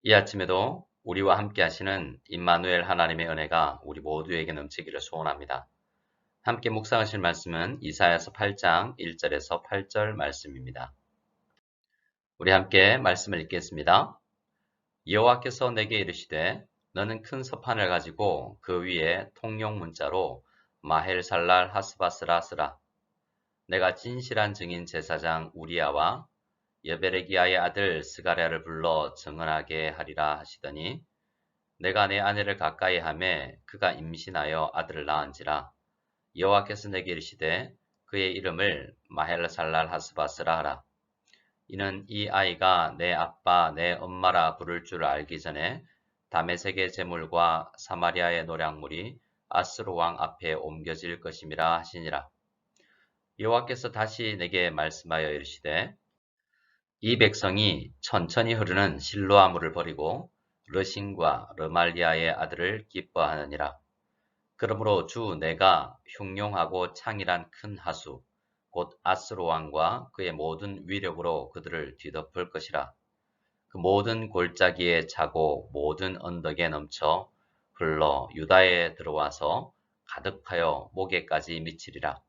이 아침에도 우리와 함께 하시는 임마누엘 하나님의 은혜가 우리 모두에게 넘치기를 소원합니다. 함께 묵상하실 말씀은 이사야서 8장 1절에서 8절 말씀입니다. 우리 함께 말씀을 읽겠습니다. 여호와께서 내게 이르시되 너는 큰 서판을 가지고 그 위에 통용 문자로 마헬살랄 하스바스라 쓰라. 내가 진실한 증인 제사장 우리야와 여베레기야의 아들 스가랴를 불러 증언하게 하리라 하시더니 내가 내 아내를 가까이 하매 그가 임신하여 아들을 낳은지라. 여호와께서 내게 이르시되 그의 이름을 마헬살랄 하스바스라 하라. 이는 이 아이가 내 아빠 내 엄마라 부를 줄 알기 전에 다메섹의 제물과 사마리아의 노략물이 아스로 왕 앞에 옮겨질 것임이라 하시니라. 여호와께서 다시 내게 말씀하여 이르시되 이 백성이 천천히 흐르는 실로아물을 버리고 르신과 르말리아의 아들을 기뻐하느니라. 그러므로 주 내가 흉용하고 창일한 큰 하수 곧 아스로 왕과 그의 모든 위력으로 그들을 뒤덮을 것이라. 그 모든 골짜기에 차고 모든 언덕에 넘쳐 흘러 유다에 들어와서 가득하여 목에까지 미치리라.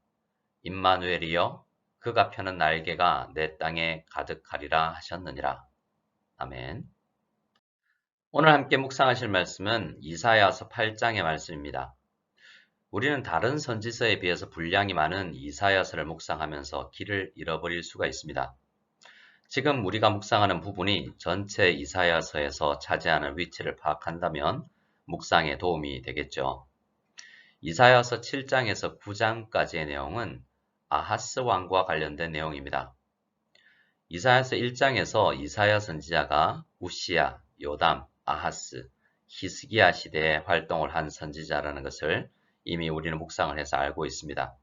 임마누엘이여 그가 펴는 날개가 내 땅에 가득하리라 하셨느니라. 아멘. 오늘 함께 묵상하실 말씀은 이사야서 8장의 말씀입니다. 우리는 다른 선지서에 비해서 분량이 많은 이사야서를 묵상하면서 길을 잃어버릴 수가 있습니다. 지금 우리가 묵상하는 부분이 전체 이사야서에서 차지하는 위치를 파악한다면 묵상에 도움이 되겠죠. 이사야서 7장에서 9장까지의 내용은 아하스 왕과 관련된 내용입니다. 이사야서 1장에서 이사야 선지자가 우시야, 요담, 아하스, 히스기야 시대에 활동을 한 선지자라는 것을 이미 우리는 묵상을 해서 알고 있습니다.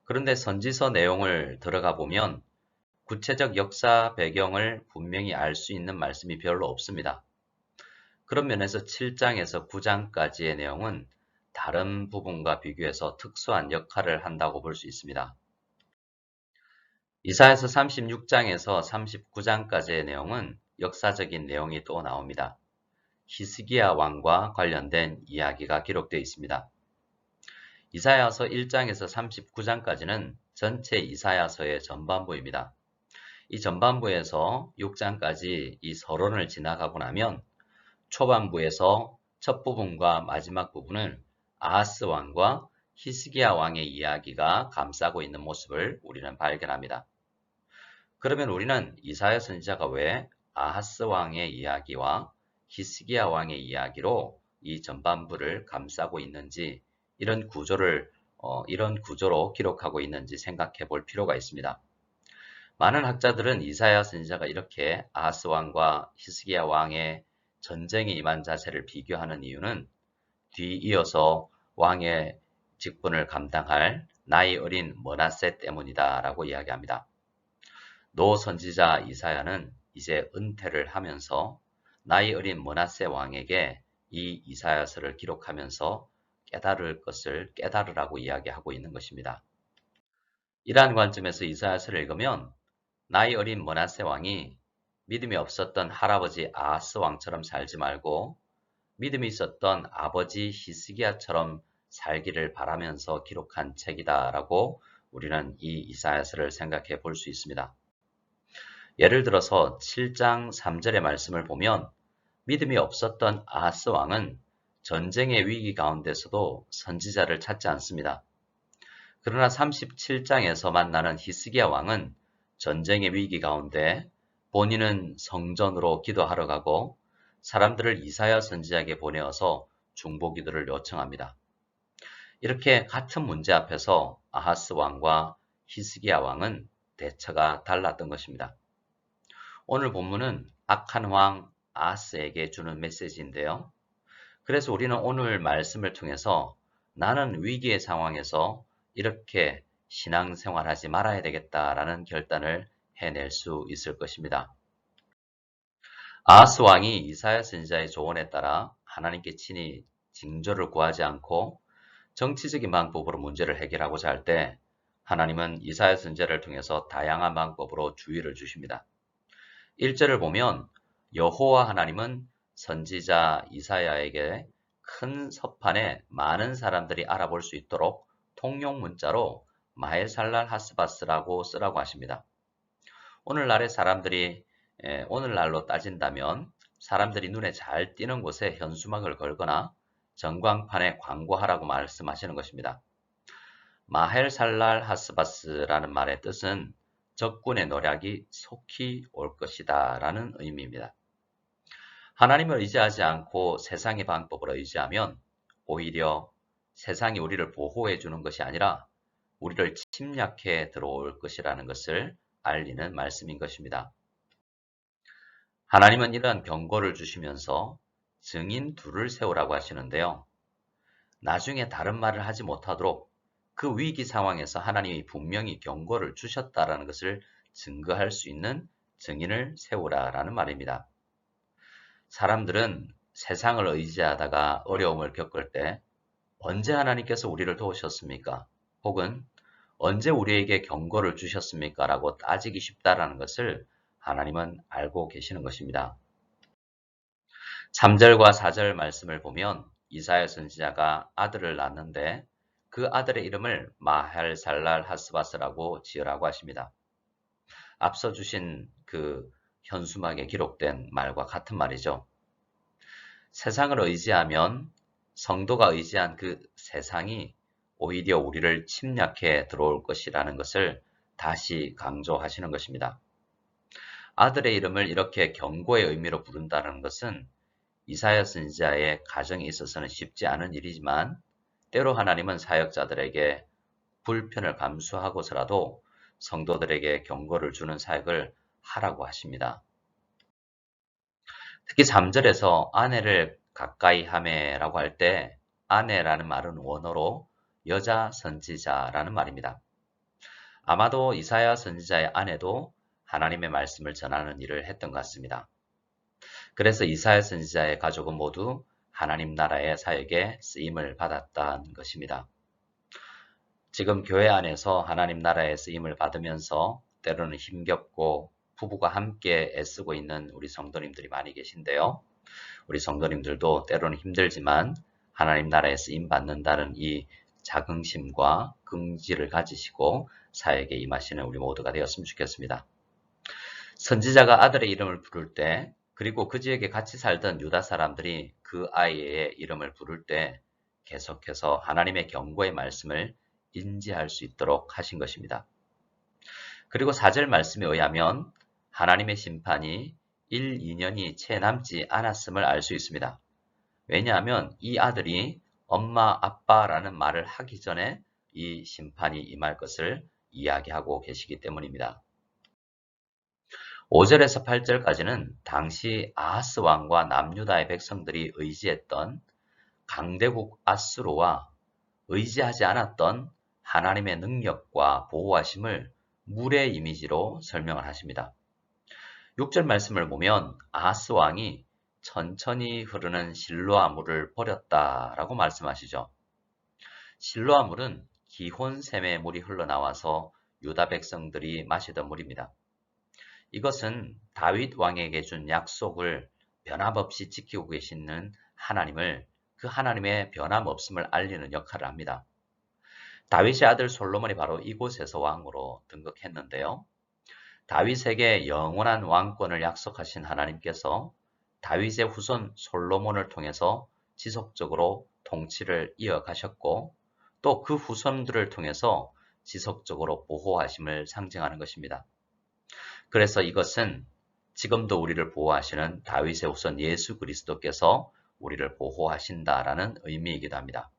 그런데 선지서 내용을 들어가 보면 구체적 역사 배경을 분명히 알 수 있는 말씀이 별로 없습니다. 그런 면에서 7장에서 9장까지의 내용은 다른 부분과 비교해서 특수한 역할을 한다고 볼 수 있습니다. 이사야서 36장에서 39장까지의 내용은 역사적인 내용이 또 나옵니다. 히스기야 왕과 관련된 이야기가 기록되어 있습니다. 이사야서 1장에서 39장까지는 전체 이사야서의 전반부입니다. 이 전반부에서 6장까지 이 서론을 지나가고 나면 초반부에서 첫 부분과 마지막 부분을 아하스 왕과 히스기야 왕의 이야기가 감싸고 있는 모습을 우리는 발견합니다. 그러면 우리는 이사야 선지자가 왜 아하스 왕의 이야기와 히스기야 왕의 이야기로 이 전반부를 감싸고 있는지 이런 구조로 기록하고 있는지 생각해 볼 필요가 있습니다. 많은 학자들은 이사야 선지자가 이렇게 아하스 왕과 히스기야 왕의 전쟁에 임한 자세를 비교하는 이유는 뒤이어서 왕의 직분을 감당할 나이 어린 므낫세 때문이다라고 이야기합니다. 노 선지자 이사야는 이제 은퇴를 하면서 나이 어린 므낫세 왕에게 이 이사야서를 기록하면서 깨달을 것을 깨달으라고 이야기하고 있는 것입니다. 이러한 관점에서 이사야서를 읽으면 나이 어린 므낫세 왕이 믿음이 없었던 할아버지 아하스 왕처럼 살지 말고 믿음이 있었던 아버지 히스기야처럼 살기를 바라면서 기록한 책이다라고 우리는 이 이사야서를 생각해 볼 수 있습니다. 예를 들어서 7장 3절의 말씀을 보면 믿음이 없었던 아하스 왕은 전쟁의 위기 가운데서도 선지자를 찾지 않습니다. 그러나 37장에서 만나는 히스기야 왕은 전쟁의 위기 가운데 본인은 성전으로 기도하러 가고 사람들을 이사야 선지자에게 보내어서 중보기도를 요청합니다. 이렇게 같은 문제 앞에서 아하스 왕과 히스기야 왕은 대처가 달랐던 것입니다. 오늘 본문은 악한 왕 아하스에게 주는 메시지인데요. 그래서 우리는 오늘 말씀을 통해서 나는 위기의 상황에서 이렇게 신앙생활하지 말아야 되겠다라는 결단을 해낼 수 있을 것입니다. 아하스 왕이 이사야 선지자의 조언에 따라 하나님께 친히 징조를 구하지 않고 정치적인 방법으로 문제를 해결하고자 할 때 하나님은 이사야 선지자를 통해서 다양한 방법으로 주의를 주십니다. 1절을 보면 여호와 하나님은 선지자 이사야에게 큰 서판에 많은 사람들이 알아볼 수 있도록 통용 문자로 마헬살랄 하스바스라고 쓰라고 하십니다. 오늘날의 사람들이 오늘날로 따진다면 사람들이 눈에 잘 띄는 곳에 현수막을 걸거나 전광판에 광고하라고 말씀하시는 것입니다. 마헬살랄 하스바스라는 말의 뜻은 적군의 노략이 속히 올 것이다 라는 의미입니다. 하나님을 의지하지 않고 세상의 방법을 의지하면 오히려 세상이 우리를 보호해 주는 것이 아니라 우리를 침략해 들어올 것이라는 것을 알리는 말씀인 것입니다. 하나님은 이러한 경고를 주시면서 증인 둘을 세우라고 하시는데요. 나중에 다른 말을 하지 못하도록 그 위기 상황에서 하나님이 분명히 경고를 주셨다라는 것을 증거할 수 있는 증인을 세우라라는 말입니다. 사람들은 세상을 의지하다가 어려움을 겪을 때 언제 하나님께서 우리를 도우셨습니까? 혹은 언제 우리에게 경고를 주셨습니까? 라고 따지기 쉽다라는 것을 하나님은 알고 계시는 것입니다. 3절과 4절 말씀을 보면 이사야 선지자가 아들을 낳는데 그 아들의 이름을 마헬살랄 하스바스라고 지으라고 하십니다. 앞서 주신 그 현수막에 기록된 말과 같은 말이죠. 세상을 의지하면 성도가 의지한 그 세상이 오히려 우리를 침략해 들어올 것이라는 것을 다시 강조하시는 것입니다. 아들의 이름을 이렇게 경고의 의미로 부른다는 것은 이사야 선지자의 가정에 있어서는 쉽지 않은 일이지만 때로 하나님은 사역자들에게 불편을 감수하고서라도 성도들에게 경고를 주는 사역을 하라고 하십니다. 특히 3절에서 아내를 가까이 하매라고 할 때 아내라는 말은 원어로 여자 선지자라는 말입니다. 아마도 이사야 선지자의 아내도 하나님의 말씀을 전하는 일을 했던 것 같습니다. 그래서 이사야 선지자의 가족은 모두 하나님 나라의 사역에 쓰임을 받았다는 것입니다. 지금 교회 안에서 하나님 나라의 쓰임을 받으면서 때로는 힘겹고 부부가 함께 애쓰고 있는 우리 성도님들이 많이 계신데요. 우리 성도님들도 때로는 힘들지만 하나님 나라에 쓰임 받는다는 이 자긍심과 긍지를 가지시고 사역에 임하시는 우리 모두가 되었으면 좋겠습니다. 선지자가 아들의 이름을 부를 때 그리고 그 지역에 같이 살던 유다 사람들이 그 아이의 이름을 부를 때 계속해서 하나님의 경고의 말씀을 인지할 수 있도록 하신 것입니다. 그리고 4절 말씀에 의하면 하나님의 심판이 1, 2년이 채 남지 않았음을 알 수 있습니다. 왜냐하면 이 아들이 엄마, 아빠라는 말을 하기 전에 이 심판이 임할 것을 이야기하고 계시기 때문입니다. 5절에서 8절까지는 당시 아하스 왕과 남유다의 백성들이 의지했던 강대국 아수르와 의지하지 않았던 하나님의 능력과 보호하심을 물의 이미지로 설명을 하십니다. 6절 말씀을 보면 아하스 왕이 천천히 흐르는 실로아 물을 버렸다라고 말씀하시죠. 실로아 물은 기혼샘의 물이 흘러나와서 유다 백성들이 마시던 물입니다. 이것은 다윗 왕에게 준 약속을 변함없이 지키고 계시는 하나님을 그 하나님의 변함없음을 알리는 역할을 합니다. 다윗의 아들 솔로몬이 바로 이곳에서 왕으로 등극했는데요. 다윗에게 영원한 왕권을 약속하신 하나님께서 다윗의 후손 솔로몬을 통해서 지속적으로 통치를 이어가셨고 또 그 후손들을 통해서 지속적으로 보호하심을 상징하는 것입니다. 그래서 이것은 지금도 우리를 보호하시는 다윗의 후손 예수 그리스도께서 우리를 보호하신다라는 의미이기도 합니다.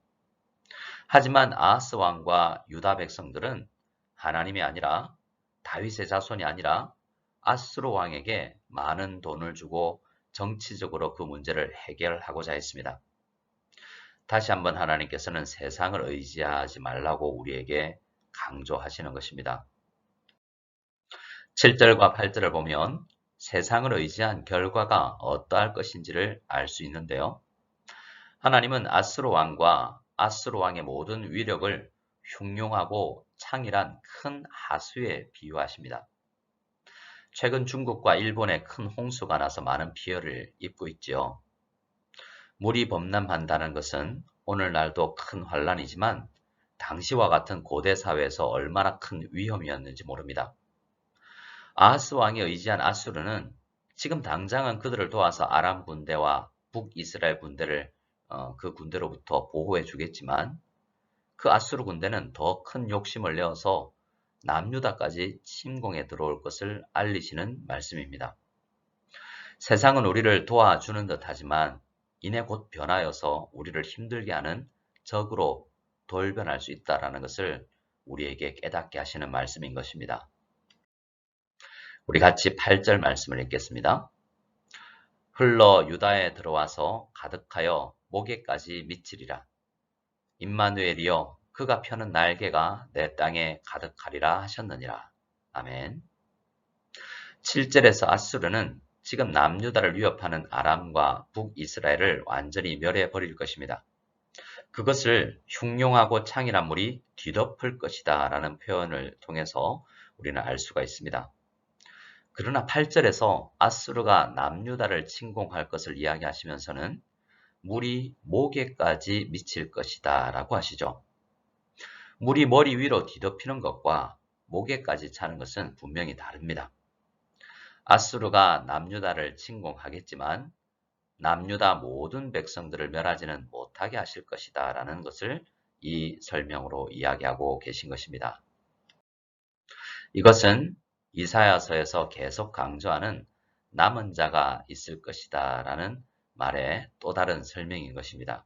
하지만 아하스 왕과 유다 백성들은 하나님이 아니라 다윗의 자손이 아니라 아수르 왕에게 많은 돈을 주고 정치적으로 그 문제를 해결하고자 했습니다. 다시 한번 하나님께서는 세상을 의지하지 말라고 우리에게 강조하시는 것입니다. 7절과 8절을 보면 세상을 의지한 결과가 어떠할 것인지를 알 수 있는데요. 하나님은 아수르 왕과 아수르 왕의 모든 위력을 흉흉하고 창일한 큰 하수에 비유하십니다. 최근 중국과 일본에 큰 홍수가 나서 많은 피해를 입고 있지요. 물이 범람한다는 것은 오늘날도 큰 환란이지만 당시와 같은 고대 사회에서 얼마나 큰 위험이었는지 모릅니다. 아하스 왕이 의지한 아수르는 지금 당장은 그들을 도와서 아람 군대와 북이스라엘 군대를 그 군대로부터 보호해 주겠지만 그 아수르 군대는 더 큰 욕심을 내어서 남유다까지 침공해 들어올 것을 알리시는 말씀입니다. 세상은 우리를 도와주는 듯 하지만 이내 곧 변하여서 우리를 힘들게 하는 적으로 돌변할 수 있다는 것을 우리에게 깨닫게 하시는 말씀인 것입니다. 우리 같이 8절 말씀을 읽겠습니다. 흘러 유다에 들어와서 가득하여 목에까지 미치리라. 임마누엘이여 그가 펴는 날개가 내 땅에 가득하리라 하셨느니라. 아멘. 7절에서 아수르는 지금 남유다를 위협하는 아람과 북이스라엘을 완전히 멸해 버릴 것입니다. 그것을 흉용하고 창이란 물이 뒤덮을 것이다 라는 표현을 통해서 우리는 알 수가 있습니다. 그러나 8절에서 아수르가 남유다를 침공할 것을 이야기하시면서는 물이 목에까지 미칠 것이다 라고 하시죠. 물이 머리 위로 뒤덮이는 것과 목에까지 차는 것은 분명히 다릅니다. 아수르가 남유다를 침공하겠지만 남유다 모든 백성들을 멸하지는 못하게 하실 것이다 라는 것을 이 설명으로 이야기하고 계신 것입니다. 이것은 이사야서에서 계속 강조하는 남은 자가 있을 것이다 라는 말의 또 다른 설명인 것입니다.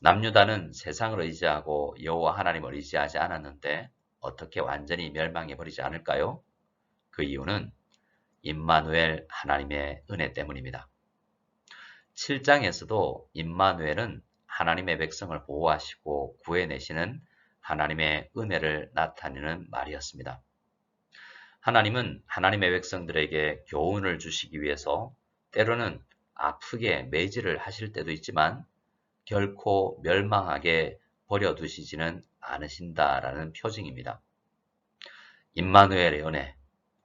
남유다는 세상을 의지하고 여호와 하나님을 의지하지 않았는데 어떻게 완전히 멸망해 버리지 않을까요? 그 이유는 임마누엘 하나님의 은혜 때문입니다. 7장에서도 임마누엘은 하나님의 백성을 보호하시고 구해내시는 하나님의 은혜를 나타내는 말이었습니다. 하나님은 하나님의 백성들에게 교훈을 주시기 위해서 때로는 아프게 매질을 하실 때도 있지만 결코 멸망하게 버려두시지는 않으신다라는 표징입니다. 임마누엘의 은혜,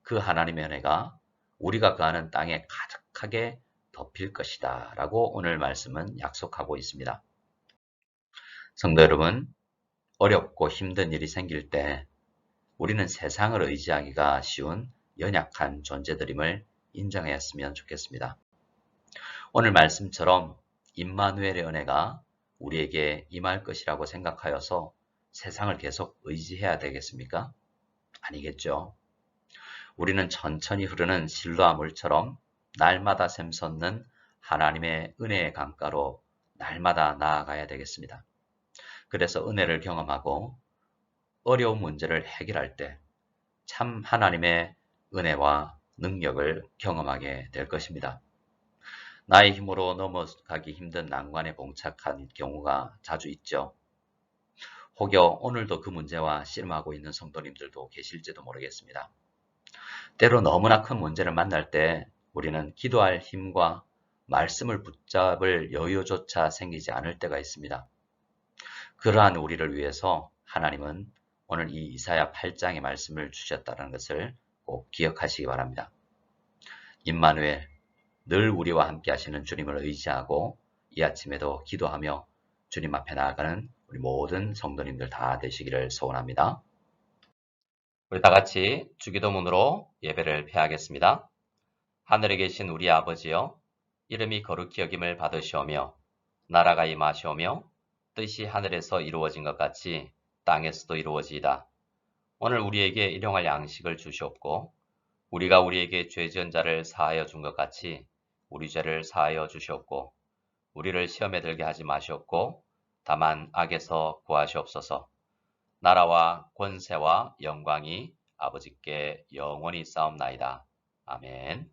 그 하나님의 은혜가 우리가 거하는 땅에 가득하게 덮일 것이다 라고 오늘 말씀은 약속하고 있습니다. 성도 여러분, 어렵고 힘든 일이 생길 때 우리는 세상을 의지하기가 쉬운 연약한 존재들임을 인정하였으면 좋겠습니다. 오늘 말씀처럼 임마누엘의 은혜가 우리에게 임할 것이라고 생각하여서 세상을 계속 의지해야 되겠습니까? 아니겠죠. 우리는 천천히 흐르는 실로암 물처럼 날마다 샘솟는 하나님의 은혜의 강가로 날마다 나아가야 되겠습니다. 그래서 은혜를 경험하고 어려운 문제를 해결할 때 참 하나님의 은혜와 능력을 경험하게 될 것입니다. 나의 힘으로 넘어가기 힘든 난관에 봉착한 경우가 자주 있죠. 혹여 오늘도 그 문제와 씨름하고 있는 성도님들도 계실지도 모르겠습니다. 때로 너무나 큰 문제를 만날 때 우리는 기도할 힘과 말씀을 붙잡을 여유조차 생기지 않을 때가 있습니다. 그러한 우리를 위해서 하나님은 오늘 이 이사야 8장의 말씀을 주셨다는 것을 꼭 기억하시기 바랍니다. 임마누엘, 늘 우리와 함께 하시는 주님을 의지하고 이 아침에도 기도하며 주님 앞에 나아가는 우리 모든 성도님들 다 되시기를 소원합니다. 우리 다 같이 주기도문으로 예배를 폐하겠습니다. 하늘에 계신 우리 아버지여, 이름이 거룩히 여김을 받으시오며 나라가 임하시오며 뜻이 하늘에서 이루어진 것 같이 땅에서도 이루어지이다. 오늘 우리에게 일용할 양식을 주시옵고 우리가 우리에게 죄 지은 자를 사하여 준 것 같이 우리 죄를 사하여 주시옵고 우리를 시험에 들게 하지 마시옵고 다만 악에서 구하시옵소서. 나라와 권세와 영광이 아버지께 영원히 싸움나이다. 아멘.